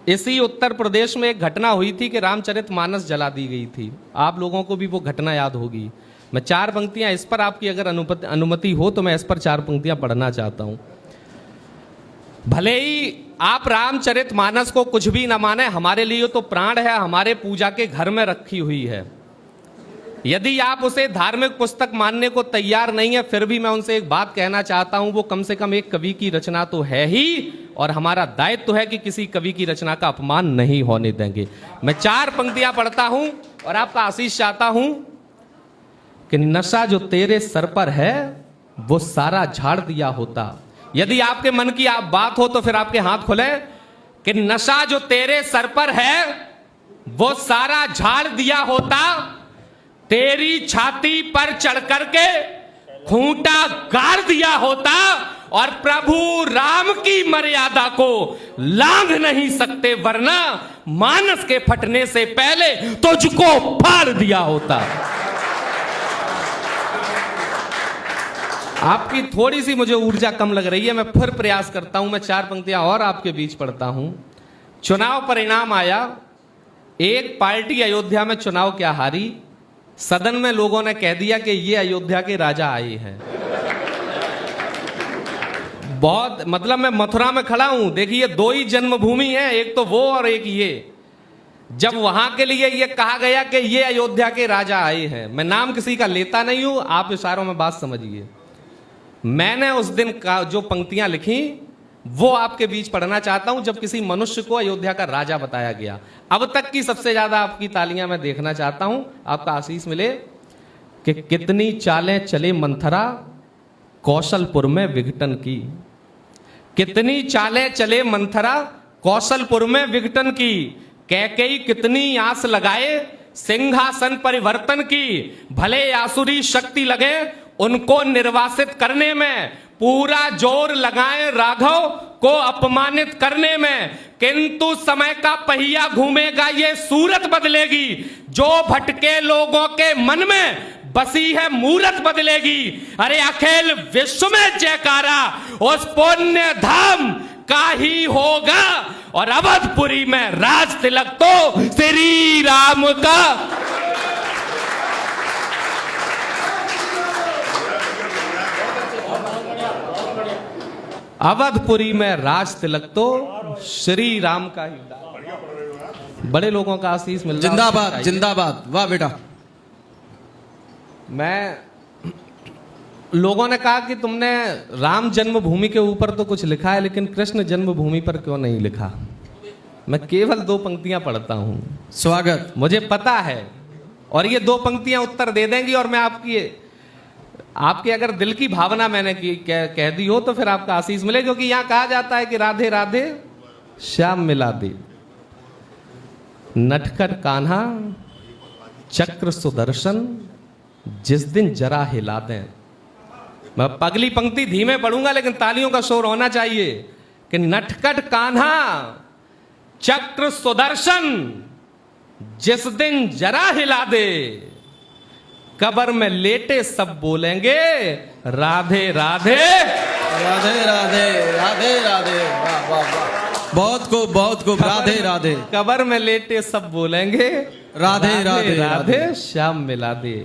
इसी उत्तर प्रदेश में एक घटना हुई थी कि रामचरितमानस जला दी गई थी। आप लोगों को भी वो घटना याद होगी। मैं 4 पंक्तियां इस पर, आपकी अगर अनुमति हो तो मैं इस पर 4 पंक्तियां पढ़ना चाहता हूं। भले ही आप रामचरितमानस को कुछ भी न माने, हमारे लिए तो प्राण है, हमारे पूजा के घर में रखी हुई है। यदि आप उसे धार्मिक पुस्तक मानने को तैयार नहीं है, फिर भी मैं उनसे एक बात कहना चाहता हूं, वो कम से कम एक कवि की रचना तो है ही, और हमारा दायित्व है कि किसी कवि की रचना का अपमान नहीं होने देंगे। मैं 4 पंक्तियां पढ़ता हूं और आपका आशीष चाहता हूं कि नशा जो तेरे सर पर है वो सारा झाड़ दिया होता। यदि आपके मन की आप बात हो तो फिर आपके हाथ खुले कि नशा जो तेरे सर पर है वो सारा झाड़ दिया होता, तेरी छाती पर चढ़ करके खूंटा गाड़ दिया होता, और प्रभु राम की मर्यादा को लांघ नहीं सकते वरना मानस के फटने से पहले तुझको फाड़ दिया होता। आपकी थोड़ी सी मुझे ऊर्जा कम लग रही है, मैं फिर प्रयास करता हूं। मैं 4 पंक्तियां और आपके बीच पढ़ता हूं। चुनाव परिणाम आया, एक पार्टी अयोध्या में चुनाव क्या हारी, सदन में लोगों ने कह दिया कि ये अयोध्या के राजा आए हैं। बहुत मतलब मैं मथुरा में खड़ा हूं, देखिए 2 ही जन्मभूमि है, एक तो वो और एक ये। जब वहां के लिए ये कहा गया कि ये अयोध्या के राजा आए हैं, मैं नाम किसी का लेता नहीं हूं, आप इशारों में बात समझिए। मैंने उस दिन का जो पंक्तियां लिखी वो आपके बीच पढ़ना चाहता हूं, जब किसी मनुष्य को अयोध्या का राजा बताया गया। अब तक की सबसे ज्यादा आपकी तालियां मैं देखना चाहता हूं, आपका आशीष मिले कि कितनी चालें चले मंथरा कौशलपुर में विघटन की। कितनी चालें चले मंथरा कौशलपुर में विघटन की, कैकेयी कितनी आस लगाए सिंहासन परिवर्तन की। भले आसुरी शक्ति लगे उनको निर्वासित करने में, पूरा जोर लगाएं राघव को अपमानित करने में, किंतु समय का पहिया घूमेगा, ये सूरत बदलेगी। जो भटके लोगों के मन में बसी है मूरत बदलेगी। अरे अखिल विश्व में जयकारा उस पुण्य धाम का ही होगा, और अवधपुरी में राज तिलक तो श्री राम का। अवधपुरी में राज तिलक तो श्री राम का ही। बड़े लोगों का आशीष मिल रहा। जिंदाबाद जिंदाबाद, वाह बेटा। मैं लोगों ने कहा कि तुमने राम जन्मभूमि के ऊपर तो कुछ लिखा है, लेकिन कृष्ण जन्मभूमि पर क्यों नहीं लिखा। मैं केवल 2 पंक्तियां पढ़ता हूं। स्वागत। मुझे पता है, और ये 2 पंक्तियां उत्तर दे देंगी, और मैं आपके अगर दिल की भावना मैंने कह दी हो तो फिर आपका आशीष मिले, क्योंकि यहां कहा जाता है कि राधे राधे श्याम मिला दे, नटखट कान्हा चक्र सुदर्शन जिस दिन जरा हिला दें। मैं अगली पंक्ति धीमे पढ़ूंगा, लेकिन तालियों का शोर होना चाहिए कि नटखट कान्हा चक्र सुदर्शन जिस दिन जरा हिला दे, कब्र में लेटे सब बोलेंगे राधे राधे राधे राधे राधे राधे, वाह वाह वाह, बहुत खूब राधे राधे। कब्र में लेटे सब बोलेंगे राधे राधे राधे श्याम मिला दे।